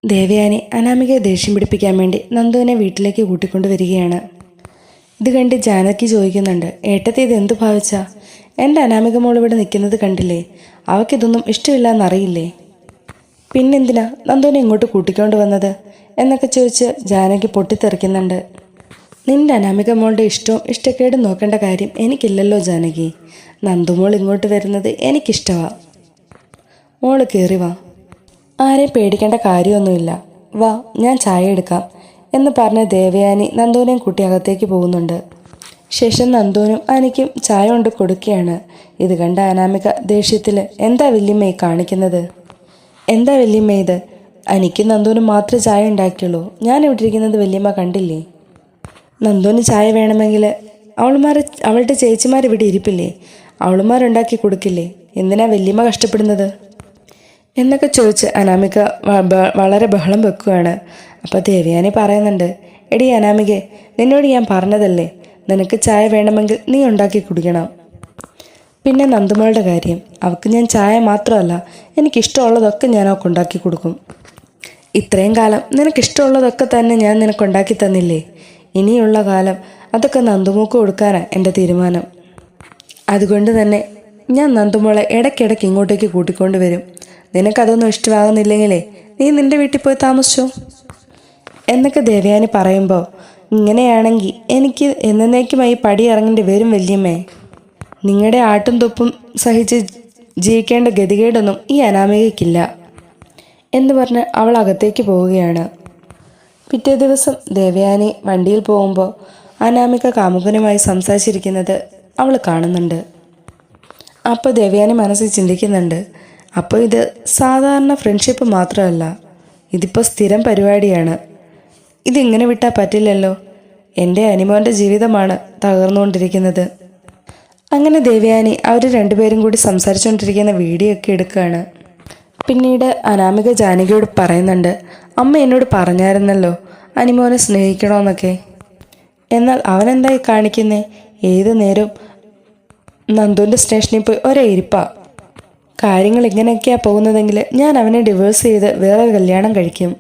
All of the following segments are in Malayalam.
ദേവയാനി അനാമികയെ ദേഷ്യം പിടിപ്പിക്കാൻ വേണ്ടി നന്ദുവിനെ വീട്ടിലേക്ക് കൂട്ടിക്കൊണ്ടുവരികയാണ്. ഇത് കണ്ട് ജാനകി ചോദിക്കുന്നുണ്ട്, ഏട്ടത്തി ഇത് എന്തു ഭാവിച്ചാ? എൻ്റെ അനാമിക മോൾ ഇവിടെ നിൽക്കുന്നത് കണ്ടില്ലേ? അവൾക്കിതൊന്നും ഇഷ്ടമില്ല എന്നറിയില്ലേ? പിന്നെന്തിനാ നന്ദുവിനെ ഇങ്ങോട്ട് കൂട്ടിക്കൊണ്ട് വന്നത് എന്നൊക്കെ ചോദിച്ച് ജാനകി പൊട്ടിത്തെറിക്കുന്നുണ്ട്. നിന്റെ അനാമിക മോളുടെ ഇഷ്ടവും ഇഷ്ടക്കേടും നോക്കേണ്ട കാര്യം എനിക്കില്ലല്ലോ ജാനകി. നന്ദുമോൾ ഇങ്ങോട്ട് വരുന്നത് എനിക്കിഷ്ടമാ. മോള് കയറി വാ, ആരെയും പേടിക്കേണ്ട കാര്യമൊന്നുമില്ല. വാ, ഞാൻ ചായ എടുക്കാം എന്ന് പറഞ്ഞ് ദേവയാനി നന്ദുവിനെയും കൂട്ടി അകത്തേക്ക് പോകുന്നുണ്ട്. ശേഷം നന്ദുവിനും അനിക്കും ചായ കൊണ്ട് കൊടുക്കുകയാണ്. ഇത് കണ്ട അനാമിക ദേഷ്യത്തിൽ, എന്താ വല്യമ്മയെ കാണിക്കുന്നത്? എന്താ വല്യമ്മ ഇത്? അനിക്കും നന്ദുവിനും മാത്രമേ ചായ ഉണ്ടാക്കിയുള്ളൂ. ഞാൻ ഇവിടെ ഇരിക്കുന്നത് വല്യമ്മ കണ്ടില്ലേ? നന്ദുവിന് ചായ വേണമെങ്കിൽ അവളുടെ ചേച്ചിമാർ ഇവിടെ ഇരിപ്പില്ലേ? അവളുമാരുണ്ടാക്കി കൊടുക്കില്ലേ? എന്തിനാ വല്യമ്മ കഷ്ടപ്പെടുന്നത് എന്നൊക്കെ ചോദിച്ച് അനാമിക വളരെ ബഹളം വെക്കുകയാണ്. അപ്പോൾ ദേവയാനി പറയുന്നുണ്ട്, എടി അനാമികെ, നിന്നോട് ഞാൻ പറഞ്ഞതല്ലേ, നിനക്ക് ചായ വേണമെങ്കിൽ നീ ഉണ്ടാക്കി കുടിക്കണം. പിന്നെ നന്ദുമോളുടെ കാര്യം, അവൾക്ക് ഞാൻ ചായ മാത്രമല്ല എനിക്കിഷ്ടമുള്ളതൊക്കെ ഞാൻ അവൾക്ക് ഉണ്ടാക്കി കൊടുക്കും. ഇത്രയും കാലം നിനക്കിഷ്ടമുള്ളതൊക്കെ തന്നെ ഞാൻ നിനക്കുണ്ടാക്കി തന്നില്ലേ? ഇനിയുള്ള കാലം അതൊക്കെ നന്ദുമോൾക്ക് കൊടുക്കാനാണ് എൻ്റെ തീരുമാനം. അതുകൊണ്ട് തന്നെ ഞാൻ നന്ദുമോളെ ഇടയ്ക്കിടയ്ക്ക് ഇങ്ങോട്ടേക്ക് കൂട്ടിക്കൊണ്ട് വരും. നിനക്കതൊന്നും ഇഷ്ടമാകുന്നില്ലെങ്കിലേ നീ നിൻ്റെ വീട്ടിൽ പോയി താമസിച്ചോ എന്നൊക്കെ ദേവയാനി പറയുമ്പോൾ, ഇങ്ങനെയാണെങ്കിൽ എനിക്ക് എന്നേക്കുമായി പടി ഇറങ്ങേണ്ടി വരും വല്യമ്മേ. നിങ്ങളുടെ ആട്ടും തൊപ്പും സഹിച്ച് ജീവിക്കേണ്ട ഗതികേടൊന്നും ഈ അനാമികയ്ക്കില്ല എന്ന് പറഞ്ഞ് അവൾ അകത്തേക്ക് പോവുകയാണ്. പിറ്റേ ദിവസം ദേവയാനി വണ്ടിയിൽ പോകുമ്പോൾ അനാമിക കാമുകനുമായി സംസാരിച്ചിരിക്കുന്നത് അവൾ കാണുന്നുണ്ട്. അപ്പോൾ ദേവയാനി മനസ്സിൽ ചിന്തിക്കുന്നുണ്ട്, അപ്പോൾ ഇത് സാധാരണ ഫ്രണ്ട്ഷിപ്പ് മാത്രമല്ല, ഇതിപ്പോൾ സ്ഥിരം പരിപാടിയാണ്. ഇതിങ്ങനെ വിട്ടാൽ പറ്റില്ലല്ലോ. എൻ്റെ അനിമോൻ്റെ ജീവിതമാണ് തകർന്നുകൊണ്ടിരിക്കുന്നത്. അങ്ങനെ ദേവയാനി അവർ രണ്ടുപേരും കൂടി സംസാരിച്ചുകൊണ്ടിരിക്കുന്ന വീഡിയോ ഒക്കെ എടുക്കുകയാണ്. പിന്നീട് അനാമിക ജാനകിയോട് പറയുന്നുണ്ട്, അമ്മ എന്നോട് പറഞ്ഞായിരുന്നല്ലോ അനിമോനെ സ്നേഹിക്കണമെന്നൊക്കെ. എന്നാൽ അവനെന്തായി കാണിക്കുന്നേ? ഏതു നേരം നന്ദുവിൻ്റെ സ്റ്റേഷനിൽ പോയി ഒരേ ഇരിപ്പാ. കാര്യങ്ങൾ ഇങ്ങനെയൊക്കെയാണ് പോകുന്നതെങ്കിൽ ഞാൻ അവനെ ഡിവോഴ്സ് ചെയ്ത് വേറെ കല്യാണം കഴിക്കും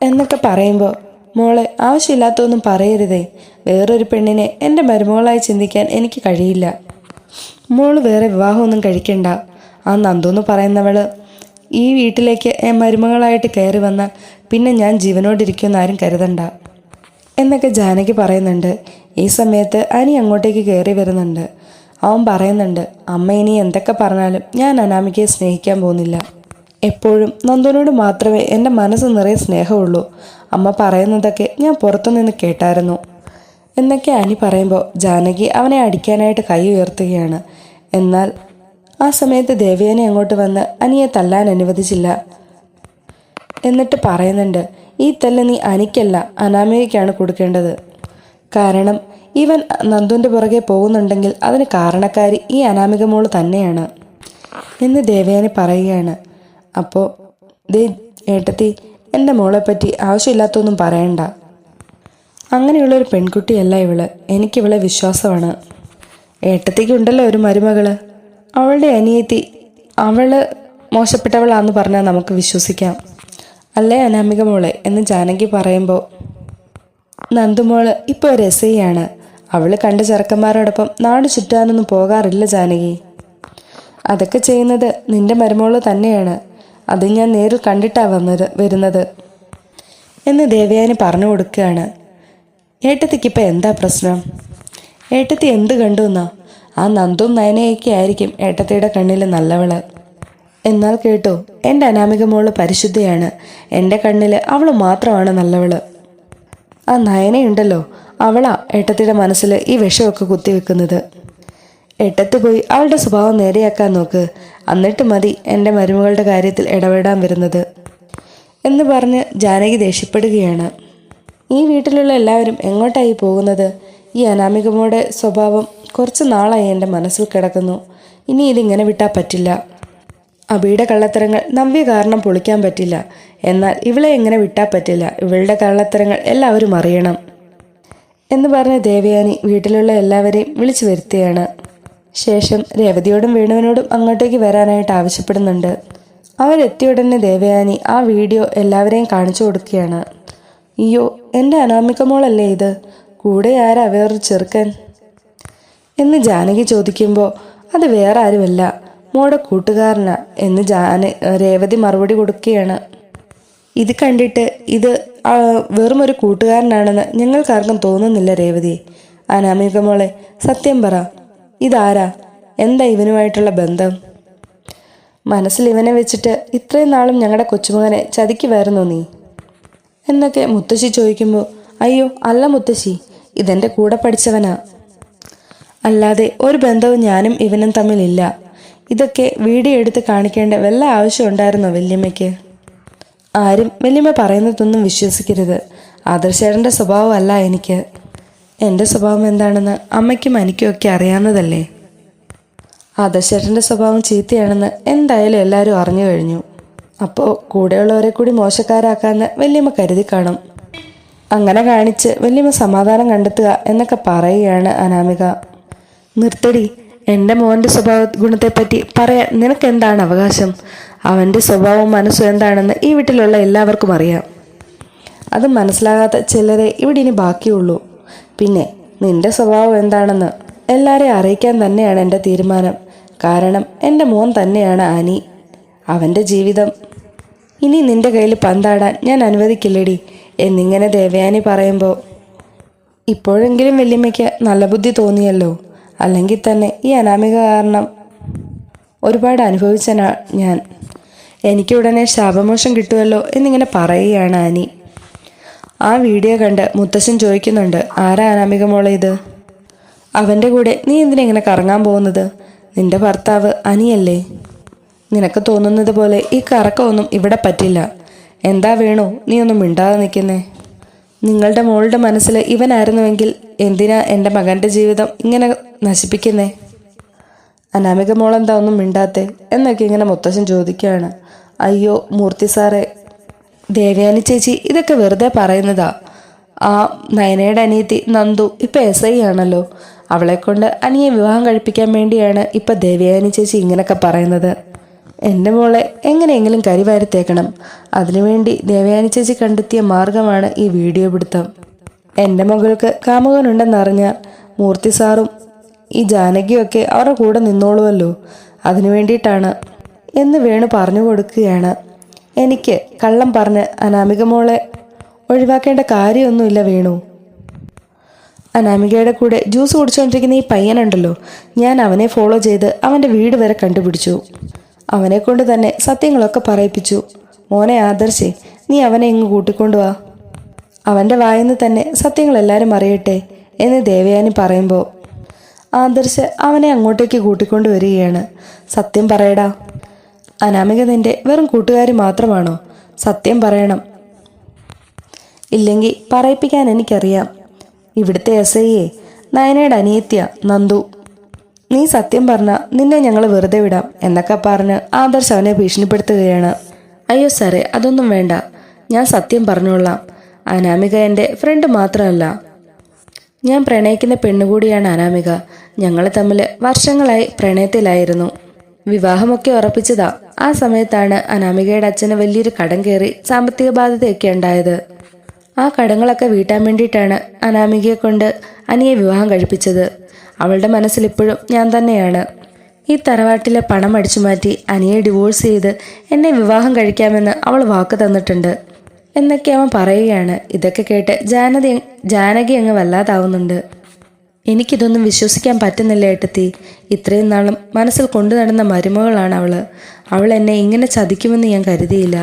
എന്നൊക്കെ പറയുമ്പോൾ, മോളെ ആവശ്യമില്ലാത്തൊന്നും പറയരുതേ. വേറൊരു പെണ്ണിനെ എൻ്റെ മരുമകളായി ചിന്തിക്കാൻ എനിക്ക് കഴിയില്ല. മോള് വേറെ വിവാഹമൊന്നും കഴിക്കണ്ട. ആ നന്ദു എന്ന് പറയുന്നവൾ ഈ വീട്ടിലേക്ക് മരുമകളായിട്ട് കയറി വന്നാൽ പിന്നെ ഞാൻ ജീവനോടിരിക്കുമെന്ന് ആരും കരുതണ്ട എന്നൊക്കെ ജാനകി പറയുന്നുണ്ട്. ഈ സമയത്ത് അനി അങ്ങോട്ടേക്ക് കയറി വരുന്നുണ്ട്. അവൻ പറയുന്നുണ്ട്, അമ്മ ഇനി എന്തൊക്കെ പറഞ്ഞാലും ഞാൻ അനാമികയെ സ്നേഹിക്കാൻ പോകുന്നില്ല. എപ്പോഴും നന്ദുവിനോട് മാത്രമേ എൻ്റെ മനസ്സ് നിറയെ സ്നേഹമുള്ളൂ. അമ്മ പറയുന്നതൊക്കെ ഞാൻ പുറത്തുനിന്ന് കേട്ടായിരുന്നു എന്നൊക്കെ അനി പറയുമ്പോൾ ജാനകി അവനെ അടിക്കാനായിട്ട് കൈ ഉയർത്തുകയാണ്. എന്നാൽ ആ സമയത്ത് ദേവയാനി അങ്ങോട്ട് വന്ന് അനിയെ തല്ലാൻ അനുവദിച്ചില്ല. എന്നിട്ട് പറയുന്നുണ്ട്, ഈ തല്ല് നീ അനിക്കല്ല അനാമികയ്ക്കാണ് കൊടുക്കേണ്ടത്. കാരണം ഇവൻ നന്ദുവിൻ്റെ പുറകെ പോകുന്നുണ്ടെങ്കിൽ അതിന് കാരണക്കാരി ഈ അനാമിക മോള് തന്നെയാണ് എന്ന് ദേവയാനി പറയുകയാണ്. അപ്പോൾ ഏട്ടത്തി, എൻ്റെ മോളെപ്പറ്റി ആവശ്യമില്ലാത്തൊന്നും പറയണ്ട. അങ്ങനെയുള്ളൊരു പെൺകുട്ടിയല്ല ഇവള്. എനിക്കിവളെ വിശ്വാസമാണ്. ഏട്ടത്തിക്കുണ്ടല്ലോ ഒരു മരുമകള്, അവളുടെ അനിയത്തി. അവള് മോശപ്പെട്ടവളാന്ന് പറഞ്ഞാൽ നമുക്ക് വിശ്വസിക്കാം, അല്ലേ അനാമിക മോളെ എന്ന് ജാനകി പറയുമ്പോൾ, നന്ദുമോള് ഇപ്പോൾ ഒരു SI ആണ്. അവൾ കണ്ട ചെറുക്കന്മാരോടൊപ്പം നാട് ചുറ്റാനൊന്നും പോകാറില്ല ജാനകി. അതൊക്കെ ചെയ്യുന്നത് നിന്റെ മരുമോള് തന്നെയാണ്. അത് ഞാൻ നേരിൽ കണ്ടിട്ടാ വരുന്നത് എന്ന് ദേവയാനി പറഞ്ഞു കൊടുക്കുകയാണ്. ഏട്ടത്തിക്കിപ്പോൾ എന്താ പ്രശ്നം? ഏട്ടത്തി എന്ത് കണ്ടു എന്നാ? ആ നന്ദും നയനയൊക്കെ ആയിരിക്കും ഏട്ടത്തിയുടെ കണ്ണിൽ നല്ലവള്. എന്നാൽ കേട്ടോ, എൻ്റെ അനാമിക മോള് പരിശുദ്ധയാണ്. എൻ്റെ കണ്ണിൽ അവൾ മാത്രമാണ് നല്ലവള്. ആ നയനയുണ്ടല്ലോ, അവളാ ഏട്ടത്തിയുടെ മനസ്സിൽ ഈ വിഷമൊക്കെ കുത്തിവെക്കുന്നത്. ഏട്ടത്തി പോയി അവളുടെ സ്വഭാവം നേരെയാക്കാൻ നോക്ക്. എന്നിട്ട് മതി എൻ്റെ മരുമകളുടെ കാര്യത്തിൽ ഇടപെടാൻ വരുന്നത് എന്ന് പറഞ്ഞ് ജാനകി ദേഷ്യപ്പെടുകയാണ്. ഈ വീട്ടിലുള്ള എല്ലാവരും എങ്ങോട്ടായി പോകുന്നത്? ഈ അനാമികമ്മയുടെ സ്വഭാവം കുറച്ച് നാളായി എൻ്റെ മനസ്സിൽ കിടക്കുന്നു. ഇനി ഇതിങ്ങനെ വിട്ടാൽ പറ്റില്ല. അബിയുടെ കള്ളത്തരങ്ങൾ നവ്യ കാരണം പൊളിക്കാൻ പറ്റില്ല. എന്നാൽ ഇവളെ എങ്ങനെ വിട്ടാൽ പറ്റില്ല. ഇവളുടെ കള്ളത്തരങ്ങൾ എല്ലാവരും അറിയണം എന്ന് പറഞ്ഞ് ദേവയാനി വീട്ടിലുള്ള എല്ലാവരെയും വിളിച്ചു വരുത്തുകയാണ്. ശേഷം രേവതിയോടും വേണുവിനോടും അങ്ങോട്ടേക്ക് വരാനായിട്ട് ആവശ്യപ്പെടുന്നുണ്ട്. അവരെത്തിയ ഉടനെ ദേവയാനി ആ വീഡിയോ എല്ലാവരെയും കാണിച്ചു കൊടുക്കുകയാണ്. അയ്യോ, എൻ്റെ അനാമിക മോളല്ലേ ഇത്? കൂടെ ആരാ വേറൊരു ചെറുക്കൻ എന്ന് ജാനകി ചോദിക്കുമ്പോൾ അത് വേറെ ആരുമല്ല, മോടെ കൂട്ടുകാരനാ എന്ന് രേവതി മറുപടി കൊടുക്കുകയാണ്. ഇത് കണ്ടിട്ട് ഇത് വെറും ഒരു കൂട്ടുകാരനാണെന്ന് ഞങ്ങൾക്കാർക്കും തോന്നുന്നില്ല രേവതി. അനാമിക മോളെ, സത്യം പറ, ഇതാരാ? എന്താ ഇവനുമായിട്ടുള്ള ബന്ധം? മനസ്സിൽ ഇവനെ വെച്ചിട്ട് ഇത്രയും നാളും ഞങ്ങളുടെ കൊച്ചുമകനെ ചതിക്കുമായിരുന്നോ നീ എന്നൊക്കെ മുത്തശ്ശി ചോദിക്കുമ്പോൾ, അയ്യോ അല്ല മുത്തശ്ശി, ഇതെൻ്റെ കൂടെ പഠിച്ചവനാ, അല്ലാതെ ഒരു ബന്ധവും ഞാനും ഇവനും തമ്മിലില്ല. ഇതൊക്കെ വീഡിയോ എടുത്ത് കാണിക്കേണ്ട വല്ല ആവശ്യം ഉണ്ടായിരുന്നോ വല്യമ്മയ്ക്ക്? ആരും വല്യമ്മ പറയുന്നതൊന്നും വിശ്വസിക്കരുത്. ആദർശേട്ടൻ്റെ സ്വഭാവമല്ല എനിക്ക്. എൻ്റെ സ്വഭാവം എന്താണെന്ന് അമ്മയ്ക്കും എനിക്കും ഒക്കെ അറിയാവുന്നതല്ലേ. ആദർശേട്ടൻ്റെ സ്വഭാവം ചീത്തയാണെന്ന് എന്തായാലും എല്ലാവരും അറിഞ്ഞു കഴിഞ്ഞു. അപ്പോൾ കൂടെയുള്ളവരെ കൂടി മോശക്കാരാക്കാന്ന് വല്യമ്മ കരുതി കാണും. അങ്ങനെ കാണിച്ച് വല്യമ്മ സമാധാനം കണ്ടെത്തുക എന്നൊക്കെ പറയുകയാണ് അനാമിക. നിർത്തടി, എൻ്റെ മോൻ്റെ സ്വഭാവ ഗുണത്തെപ്പറ്റി പറയാൻ നിനക്ക് എന്താണ് അവകാശം? അവൻ്റെ സ്വഭാവവും മനസ്സും എന്താണെന്ന് ഈ വീട്ടിലുള്ള എല്ലാവർക്കും അറിയാം. അത് മനസ്സിലാകാത്ത ചിലരെ ഇവിടെ ഇനി ബാക്കിയുള്ളൂ. പിന്നെ നിന്റെ സ്വഭാവം എന്താണെന്ന് എല്ലാവരെയും അറിയിക്കാൻ തന്നെയാണ് എൻ്റെ തീരുമാനം. കാരണം എൻ്റെ മോൻ തന്നെയാണ് അനി. അവൻ്റെ ജീവിതം ഇനി നിന്റെ കയ്യിൽ പന്താടാൻ ഞാൻ അനുവദിക്കില്ലടി എന്നിങ്ങനെ ദേവയാനി പറയുമ്പോൾ, ഇപ്പോഴെങ്കിലും വല്യമ്മയ്ക്ക് നല്ല ബുദ്ധി തോന്നിയല്ലോ. അല്ലെങ്കിൽ തന്നെ ഈ അനാമിക കാരണം ഒരുപാട് അനുഭവിച്ച ഞാൻ. എനിക്ക് ഉടനെ ശാപമോഷം കിട്ടുമല്ലോ എന്നിങ്ങനെ പറയുകയാണ് അനി. ആ വീഡിയോ കണ്ട് മുത്തശ്ശൻ ചോദിക്കുന്നുണ്ട്, ആരാ അനാമിക മോളെ ഇത്? അവൻ്റെ കൂടെ നീ എന്തിനെങ്ങനെ കറങ്ങാൻ പോകുന്നത്? നിന്റെ ഭർത്താവ് അനിയല്ലേ? നിനക്ക് തോന്നുന്നത് പോലെ ഈ കറക്കമൊന്നും ഇവിടെ പറ്റില്ല. എന്താ വേണോ നീ ഒന്നും മിണ്ടാതെ നിൽക്കുന്നേ? നിങ്ങളുടെ മോളുടെ മനസ്സിൽ ഇവനായിരുന്നുവെങ്കിൽ എന്തിനാ എൻ്റെ മകൻ്റെ ജീവിതം ഇങ്ങനെ നശിപ്പിക്കുന്നേ? അനാമിക മോളെന്താ ഒന്നും മിണ്ടാത്തേ എന്നൊക്കെ ഇങ്ങനെ മുത്തശ്ശൻ ചോദിക്കുകയാണ്. അയ്യോ മൂർത്തി സാറേ, ദേവയാനി ചേച്ചി ഇതൊക്കെ വെറുതെ പറയുന്നതാ. ആ നയനയുടെ അനിയത്തി നന്ദു ഇപ്പം SI ആണല്ലോ. അവളെക്കൊണ്ട് അനിയെ വിവാഹം കഴിപ്പിക്കാൻ വേണ്ടിയാണ് ഇപ്പം ദേവയാനി ചേച്ചി ഇങ്ങനെയൊക്കെ പറയുന്നത്. എൻ്റെ മോളെ എങ്ങനെയെങ്കിലും കരിവാരിത്തേക്കണം. അതിനുവേണ്ടി ദേവയാനി ചേച്ചി കണ്ടെത്തിയ മാർഗമാണ് ഈ വീഡിയോ പിടുത്തം. എൻ്റെ മകൾക്ക് കാമുകനുണ്ടെന്നറിഞ്ഞാൽ മൂർത്തി സാറും ഈ ജാനകിയൊക്കെ അവരുടെ കൂടെ നിന്നോളുമല്ലോ. അതിനു വേണ്ടിയിട്ടാണ് എന്ന് വേണു പറഞ്ഞു കൊടുക്കുകയാണ്. എനിക്ക് കള്ളം പറഞ്ഞ് അനാമിക മോളെ ഒഴിവാക്കേണ്ട കാര്യമൊന്നുമില്ല വേണു. അനാമികയുടെ കൂടെ ജ്യൂസ് കുടിച്ചുകൊണ്ടിരിക്കുന്ന ഈ പയ്യനുണ്ടല്ലോ, ഞാൻ അവനെ ഫോളോ ചെയ്ത് അവൻ്റെ വീട് വരെ കണ്ടുപിടിച്ചു. അവനെ കൊണ്ട് തന്നെ സത്യങ്ങളൊക്കെ പറയിപ്പിച്ചു. മോനെ ആദർശേ, നീ അവനെ ഇങ്ങ് കൂട്ടിക്കൊണ്ടുവാ. അവൻ്റെ വായിന്ന് തന്നെ സത്യങ്ങളെല്ലാവരും അറിയട്ടെ എന്ന് ദേവയാനി പറയുമ്പോൾ ആദർശ് അവനെ അങ്ങോട്ടേക്ക് കൂട്ടിക്കൊണ്ടുവരികയാണ്. സത്യം പറയടാ, അനാമിക നിന്റെ വെറും കൂട്ടുകാരി മാത്രമാണോ? സത്യം പറയണം, ഇല്ലെങ്കിൽ പറയിപ്പിക്കാൻ എനിക്കറിയാം. ഇവിടുത്തെ SIയെ നയനയുടെ അനിയത്തിയ നന്ദു. നീ സത്യം പറഞ്ഞാൽ നിന്നെ ഞങ്ങൾ വെറുതെ വിടാം എന്നൊക്കെ പറഞ്ഞ് ആദർശ് അവനെ ഭീഷണിപ്പെടുത്തുകയാണ്. അയ്യോ സാറേ, അതൊന്നും വേണ്ട, ഞാൻ സത്യം പറഞ്ഞോളാം. അനാമിക എൻ്റെ ഫ്രണ്ട് മാത്രമല്ല, ഞാൻ പ്രണയിക്കുന്ന പെണ്ണുകൂടിയാണ് അനാമിക. ഞങ്ങൾ തമ്മിൽ വർഷങ്ങളായി പ്രണയത്തിലായിരുന്നു. വിവാഹമൊക്കെ ഉറപ്പിച്ചതാ. ആ സമയത്താണ് അനാമികയുടെ അച്ഛന് വലിയൊരു കടം കയറി സാമ്പത്തിക ബാധ്യതയൊക്കെ ഉണ്ടായത്. ആ കടങ്ങളൊക്കെ വീട്ടാൻ വേണ്ടിയിട്ടാണ് അനാമികയെ കൊണ്ട് അനിയെ വിവാഹം കഴിപ്പിച്ചത്. അവളുടെ മനസ്സിൽ ഇപ്പോഴും ഞാൻ തന്നെയാണ്. ഈ തറവാട്ടിലെ പണം അടിച്ചു മാറ്റി അനിയെ ഡിവോഴ്സ് ചെയ്ത് എന്നെ വിവാഹം കഴിക്കാമെന്ന് അവൾ വാക്ക് തന്നിട്ടുണ്ട് എന്നൊക്കെ അവൻ പറയുകയാണ്. ഇതൊക്കെ കേട്ട് ജാനകി അങ്ങ് വല്ലാതാവുന്നുണ്ട്. എനിക്കിതൊന്നും വിശ്വസിക്കാൻ പറ്റുന്നില്ല ഏട്ടത്തി. ഇത്രയും നാളും മനസ്സിൽ കൊണ്ടു നടന്ന മരുമകളാണ് അവൾ. അവൾ എന്നെ ഇങ്ങനെ ചതിക്കുമെന്ന് ഞാൻ കരുതിയില്ല.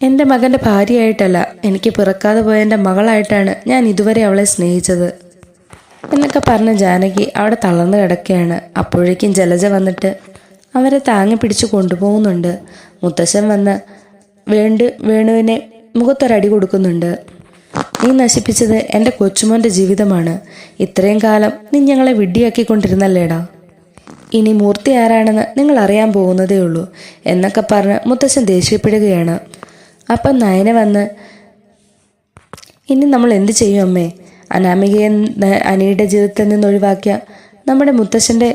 എൻ്റെ മകൻ്റെ ഭാര്യയായിട്ടല്ല, എനിക്ക് പിറക്കാതെ പോയ എൻ്റെ മകളായിട്ടാണ് ഞാൻ ഇതുവരെ അവളെ സ്നേഹിച്ചത് എന്നൊക്കെ പറഞ്ഞ് ജാനകി അവിടെ തളർന്നു കിടക്കുകയാണ്. അപ്പോഴേക്കും ജലജ വന്നിട്ട് അവരെ താങ്ങി പിടിച്ചു കൊണ്ടുപോകുന്നുണ്ട്. മുത്തശ്ശൻ വന്ന് വേണുവിനെ മുഖത്തൊരടി കൊടുക്കുന്നുണ്ട്. നീ നശിപ്പിച്ചത് എൻ്റെ കൊച്ചുമോൻ്റെ ജീവിതമാണ്. ഇത്രയും കാലം നീ ഞങ്ങളെ വിഡ്ഢിയാക്കിക്കൊണ്ടിരുന്നല്ലേടാ. ഇനി മൂർത്തി ആരാണെന്ന് നിങ്ങൾ അറിയാൻ പോകുന്നതേ ഉള്ളൂ എന്നൊക്കെ പറഞ്ഞ് മുത്തശ്ശൻ ദേഷ്യപ്പെടുകയാണ്. അപ്പം നയന വന്ന്, ഇനി നമ്മൾ എന്ത് ചെയ്യും അമ്മേ? അനാമികയെ അനിയുടെ ജീവിതത്തിൽ നിന്ന് ഒഴിവാക്കിയ നമ്മുടെ മുത്തശ്ശൻ്റെ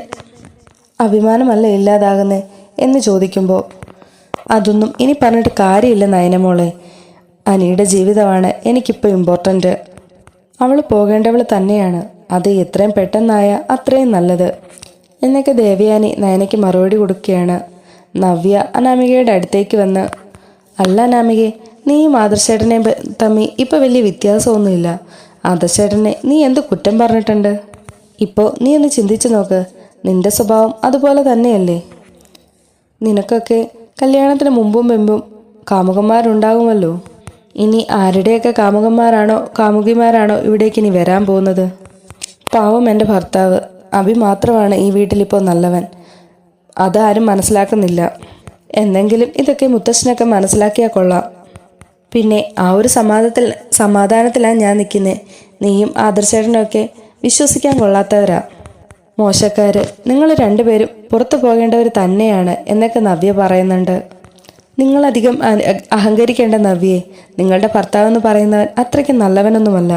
അഭിമാനമല്ല ഇല്ലാതാകുന്നേ എന്ന് ചോദിക്കുമ്പോൾ അതൊന്നും ഇനി പറഞ്ഞിട്ട് കാര്യമില്ല നയനമോളെ. അനിയുടെ ജീവിതമാണ് എനിക്കിപ്പോൾ ഇമ്പോർട്ടൻ്റ്. അവൾ പോകേണ്ടവൾ തന്നെയാണ്. അത് എത്രയും പെട്ടെന്നായ അത്രയും നല്ലത് എന്നൊക്കെ ദേവയാനി നയനയ്ക്ക് മറുപടി കൊടുക്കുകയാണ്. നവ്യ അനാമികയുടെ അടുത്തേക്ക് വന്ന്, അല്ല അനാമികെ, നീയും ആദർശേട്ടനെയും തമ്മി ഇപ്പോൾ വലിയ വ്യത്യാസമൊന്നുമില്ല. ആദർശേട്ടനെ നീ എന്ത് കുറ്റം പറഞ്ഞിട്ടുണ്ട്? ഇപ്പോൾ നീ ഒന്ന് ചിന്തിച്ചു നോക്ക്. നിന്റെ സ്വഭാവം അതുപോലെ തന്നെയല്ലേ? നിനക്കൊക്കെ കല്യാണത്തിന് മുമ്പും മുമ്പും കാമുകന്മാരുണ്ടാകുമല്ലോ. ഇനി ആരുടെയൊക്കെ കാമുകന്മാരാണോ കാമുകിമാരാണോ ഇവിടേക്ക് ഇനി വരാൻ പോകുന്നത്? പാവം എൻ്റെ ഭർത്താവ് അഭി മാത്രമാണ് ഈ വീട്ടിലിപ്പോൾ നല്ലവൻ. അതാരും മനസ്സിലാക്കുന്നില്ല. എന്തെങ്കിലും ഇതൊക്കെ മുത്തശ്ശനൊക്കെ മനസ്സിലാക്കിയാൽ കൊള്ളാം. പിന്നെ ആ ഒരു സമാധാനത്തിലാണ് ഞാൻ നിൽക്കുന്നത്. നീയും ആദർശേട്ടനൊക്കെ വിശ്വസിക്കാൻ കൊള്ളാത്തവരാ, മോശക്കാർ. നിങ്ങൾ രണ്ടുപേരും പുറത്തു പോകേണ്ടവർ തന്നെയാണ് എന്നൊക്കെ നവ്യ പറയുന്നുണ്ട്. നിങ്ങളധികം അഹങ്കരിക്കേണ്ട നവ്യയെ. നിങ്ങളുടെ ഭർത്താവെന്ന് പറയുന്നവൻ അത്രയ്ക്ക് നല്ലവനൊന്നുമല്ല.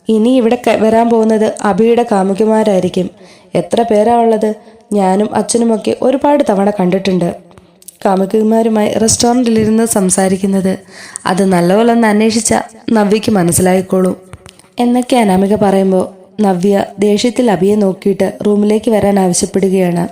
ഇനി ഇവിടെ വരാൻ പോകുന്നത് അഭിയുടെ കാമുകിമാരായിരിക്കും. എത്ര പേരാ ഉള്ളത്? ഞാനും അച്ഛനുമൊക്കെ ഒരുപാട് തവണ കണ്ടിട്ടുണ്ട് കാമുകിമാരുമായി റെസ്റ്റോറൻറ്റിലിരുന്ന് സംസാരിക്കുന്നത്. അത് നല്ലപോലെ ഒന്ന് അന്വേഷിച്ച നവ്യയ്ക്ക് മനസ്സിലായിക്കോളൂ എന്നൊക്കെ അനാമിക പറയുമ്പോൾ നവ്യ ദേഷ്യത്തിൽ അഭിയെ നോക്കിയിട്ട് റൂമിലേക്ക് വരാൻ ആവശ്യപ്പെടുകയാണ്.